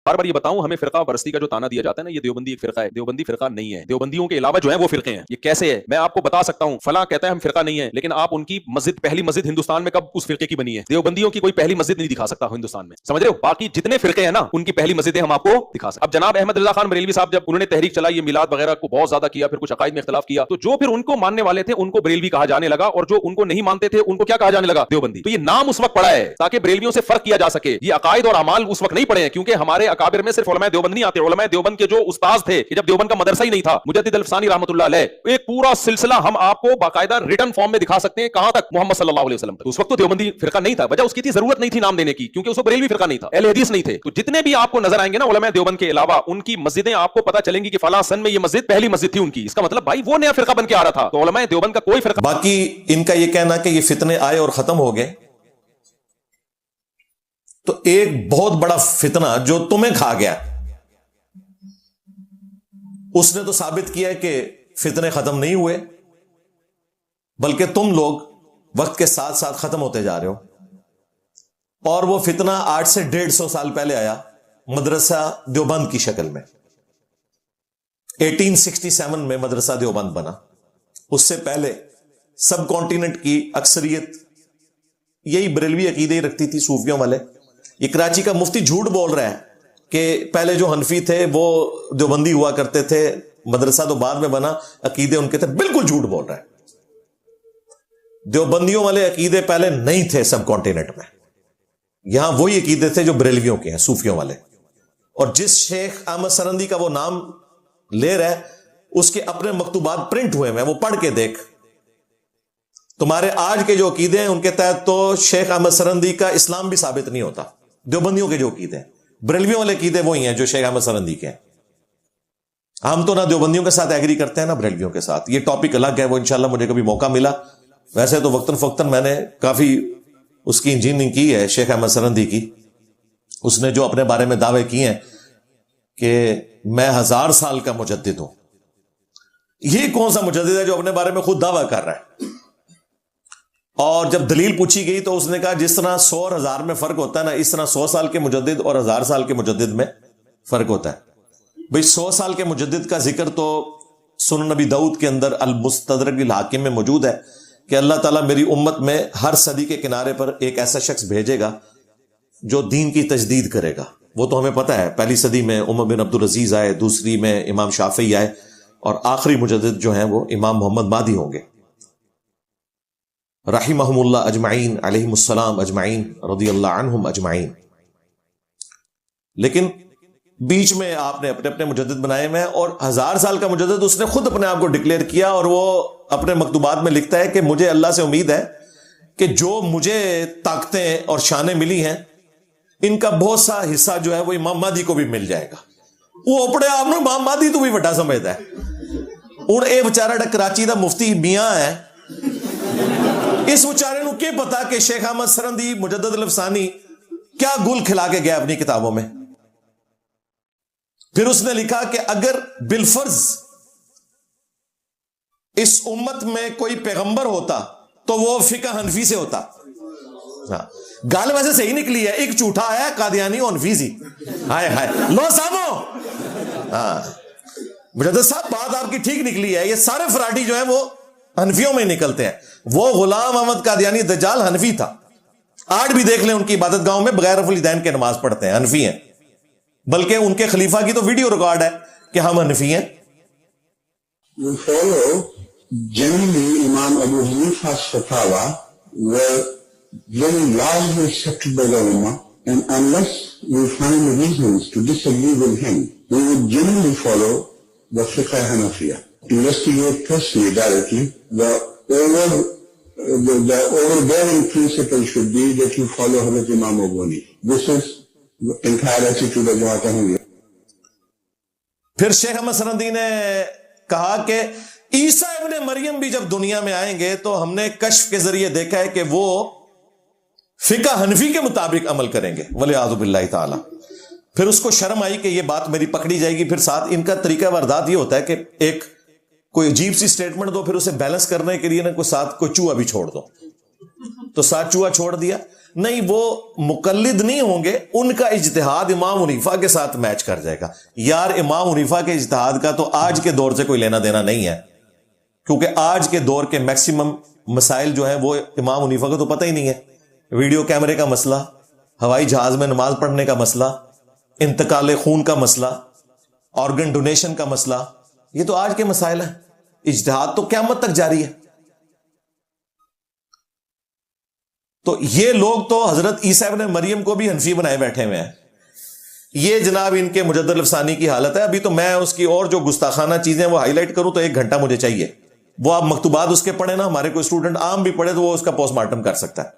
बार बार ये बताऊं, हमें फिरका परस्ती का जो ताना दिया जाता है ना, ये देवबंदी एक फिरका है। देवबंदी फिरका नहीं है। देवबंदियों के अलावा जो है वो फिरके हैं। ये कैसे है मैं आपको बता सकता हूं। फला कहता है हम फिरका नहीं है, लेकिन आप उनकी मस्जिद, पहली मस्जिद हिंदुस्तान में कब उस फिरके की बनी है? देवबंदियों की कोई पहली मस्जिद नहीं दिखा सकता हिंदुस्तान में, समझ रहे हो? बाकी जितने फिरके हैं ना, उनकी पहली मस्जिदें हम आपको दिखा सकते। अब जनाब अहमद रजा खान बरेलवी साहब जब उन्होंने तहरीक चलाई, ये मिलाद वगैरह को बहुत ज्यादा किया, फिर कुछ अकायद में इख्तिलाफ किया, तो जो फिर उनको मानने वाले थे उनको बरेलवी कहा जाने लगा, और जो उनको नहीं मानते थे उनको क्या कहा जाने लगा? देवबंदी। तो ये नाम उस वक्त पड़ा है ताकि बरेलवियों से फर्क किया जा सके। ये अकायद और अमाल उस वक्त नहीं पड़े हैं, क्योंकि हमारे अकाबिर में सिर्फ उलमाए देवबंद नहीं आते। उलमाए देवबंद के जो उस्ताद थे, कि जब देवबंद का मदरसा ही नहीं था, मुजद्दिद अल-अफ़सानी रहमतुल्लाह अलैह, एक पूरा सिलसिला हम आपको बाकायदा रिटन फॉर्म में दिखा सकते हैं। कहां तक? मोहम्मद सल्लल्लाहु अलैहि वसल्लम तक। उस वक्त तो देवबंदी फिरका नहीं था। वजह उसकी थी, जरूरत नहीं थी नाम देने की, क्योंकि उसको बरेलवी फिरका नहीं था, अहले हदीस नहीं थे। तो जितने भी आपको नजर आएंगे ना उलमाए देवबंद के अलावा, उनकी मस्जिदें आपको पता चलेंगी कि फला सन में ये मस्जिद पहली मस्जिद थी उनकी। इसका मतलब भाई वो नया फिरका बन के आ रहा था। तो उलमाए देवबंद का कोई फिरका। बाकी इनका ये कहना कि ये फितने आए और खत्म हो गए, तो एक बहुत बड़ा फितना जो तुम्हें खा गया, उसने तो साबित किया है कि फितने खत्म नहीं हुए, बल्कि तुम लोग वक्त के साथ साथ खत्म होते जा रहे हो। और वो फितना 8 से 150 साल पहले आया, मदरसा देवबंद की शक्ल में। 1867 में मदरसा देवबंद बना। उससे पहले सब कॉन्टिनेंट की अक्सरियत यही बरेलवी अकीदे ही रखती थी, सूफियों वाले। ये कराची का मुफ्ती झूठ बोल रहा है कि पहले जो हनफी थे वो देवबंदी हुआ करते थे, मदरसा तो बाद में बना, अकीदे उनके थे। बिल्कुल झूठ बोल रहा है। देवबंदियों वाले अकीदे पहले नहीं थे सब कॉन्टिनेंट में। यहां वही अकीदे थे जो बरेलवियों के हैं, सूफियों वाले। और जिस शेख अहमद सरंदी का वो नाम ले रहा है, उसके अपने मकतूबात प्रिंट हुए हैं, वो पढ़ के देख। तुम्हारे आज के जो अकीदे हैं उनके तहत तो शेख अहमद सरंदी का इस्लाम भी साबित नहीं होता। देवबंदियों के जो अकीदे हैं, बरेलवियों वाले अकीदे वही हैं जो शेख अहमद सरंदी के हैं। हम तो ना देवबंदियों के साथ एग्री करते हैं ना बरेलवियों के साथ। ये टॉपिक अलग है, वो इंशाल्लाह मुझे कभी मौका मिला। वैसे तो वक्तन फक्तन मैंने काफी उसकी इंजीनियरिंग की है शेख अहमद सरंदी की। उसने जो अपने बारे में दावे किए हैं कि मैं 1000 साल का मुजद्दिद हूं, ये कौन सा मुजद्दिद है जो अपने बारे में खुद दावा कर रहा है? और जब दलील पूछी गई तो उसने कहा जिस तरह 100 और 1000 में फर्क होता है ना, इस तरह 100 साल के मुजद्दिद और 1000 साल के मुजद्दिद में फर्क होता है। भाई 100 साल के मुजद्दिद का जिक्र तो सुनन नबी दाऊद के अंदर अल मुस्तदरक बिल हाकिम में मौजूद है कि अल्लाह ताला मेरी उम्मत में हर सदी के किनारे पर एक ऐसा शख्स भेजेगा जो दीन की तजदीद करेगा। वो तो हमें पता है, पहली सदी में उमर बिन अब्दुल अजीज आए, दूसरी में इमाम शाफी आए, और आखिरी मुजद्दिद जो हैं वो इमाम मोहम्मद मादी होंगे रहिमहुमुल्लाह अजमाइन, अलैहिमुस्सलाम अजमाइन, रदियल्लाहु अन्हुम अजमाइन। लेकिन बीच में आपने अपने अपने मुजद्दिद बनाए हुए हैं, और 1000 साल का मुजद्दिद उसने खुद अपने आप को डिक्लेयर किया, और वो अपने मकतूबात में लिखता है कि मुझे अल्लाह से उम्मीद है कि जो मुझे ताकतें और शानें मिली हैं, इनका बहुत सा हिस्सा जो है वो इमाम मादी को भी मिल जाएगा। वो अपने आप में इमाम मादी तो भी बड़ा समझता है। उन ए बेचारा कराची दा मुफ्ती मियां है, इस बेचारे को क्या पता कि शेख अहमद सरंदी मुजद्दिद अल-अफ़सानी क्या गुल खिला के गया अपनी किताबों में। फिर उसने लिखा कि अगर बिलफर्ज इस उम्मत में कोई पैगंबर होता तो वो फिका हनफी से होता। हाँ, गाल वैसे सही निकली है, एक झूठा आया कादियानी और हनफीजी। हाय हाय लो सामो। हाँ मुजद्दिद साहब, बात आपकी ठीक निकली है। ये सारे फराडी जो है वो हनफियों में निकलते हैं। वो गुलाम अहमद कादियानी दज्जाल हनफी था। आज भी देख लें उनकी इबादत गांव में बगैर वलीदैन के नमाज पढ़ते हैं, हनफी हैं। बल्कि उनके खलीफा की तो वीडियो रिकॉर्ड है कि हम हनफी हैं। We follow generally Imam Abu Hanifa's fatwa were very largely accepted by the Ummah, and unless we find reasons to disagree with him, we would generally follow the Fiqh Hanafiya. Investigate personally, directly. The overbearing principle should be that you follow Hazrat Imam Abu Hanifa. This is the entire attitude of Jamaat Ahmadiyya. फिर शेख अहमद सरंदी ने कहा कि ईसा इब्ने मरियम भी जब दुनिया में आएंगे तो हमने कश्फ के जरिए देखा है कि वो फिका हनफी के मुताबिक अमल करेंगे, वलियाज़ु बिल्लाहि ताला। फिर उसको शर्म आई कि ये बात मेरी पकड़ी जाएगी। फिर साथ इनका तरीका वारदात ये होता है कि एक कोई अजीब सी स्टेटमेंट दो, फिर उसे बैलेंस करने के लिए ना कोई साथ कोई चूहा भी छोड़ दो। तो साथ चूहा छोड़ दिया, نہیں، وہ مقلد نہیں ہوں گے، ان کا اجتہاد امام حنیفہ کے ساتھ میچ کر جائے گا. یار امام حنیفہ کے اجتہاد کا تو آج کے دور سے کوئی لینا دینا نہیں ہے، کیونکہ آج کے دور کے میکسیمم مسائل جو ہیں وہ امام حنیفہ کو تو پتہ ہی نہیں ہے. ویڈیو کیمرے کا مسئلہ، ہوائی جہاز میں نماز پڑھنے کا مسئلہ، انتقال خون کا مسئلہ، آرگن ڈونیشن کا مسئلہ، یہ تو آج کے مسائل ہیں. اجتہاد تو قیامت تک جاری ہے. تو یہ لوگ تو حضرت عیسیٰ ابن مریم کو بھی حنفی بنائے بیٹھے ہوئے ہیں. یہ جناب ان کے مجدد الافسانی کی حالت ہے. ابھی تو میں اس کی اور جو گستاخانہ چیزیں وہ ہائی لائٹ کروں تو 1 گھنٹہ مجھے چاہیے. وہ آپ مکتوبات اس کے پڑھیں نا، ہمارے کوئی اسٹوڈنٹ عام بھی پڑھے تو وہ اس کا پوسٹ مارٹم کر سکتا ہے.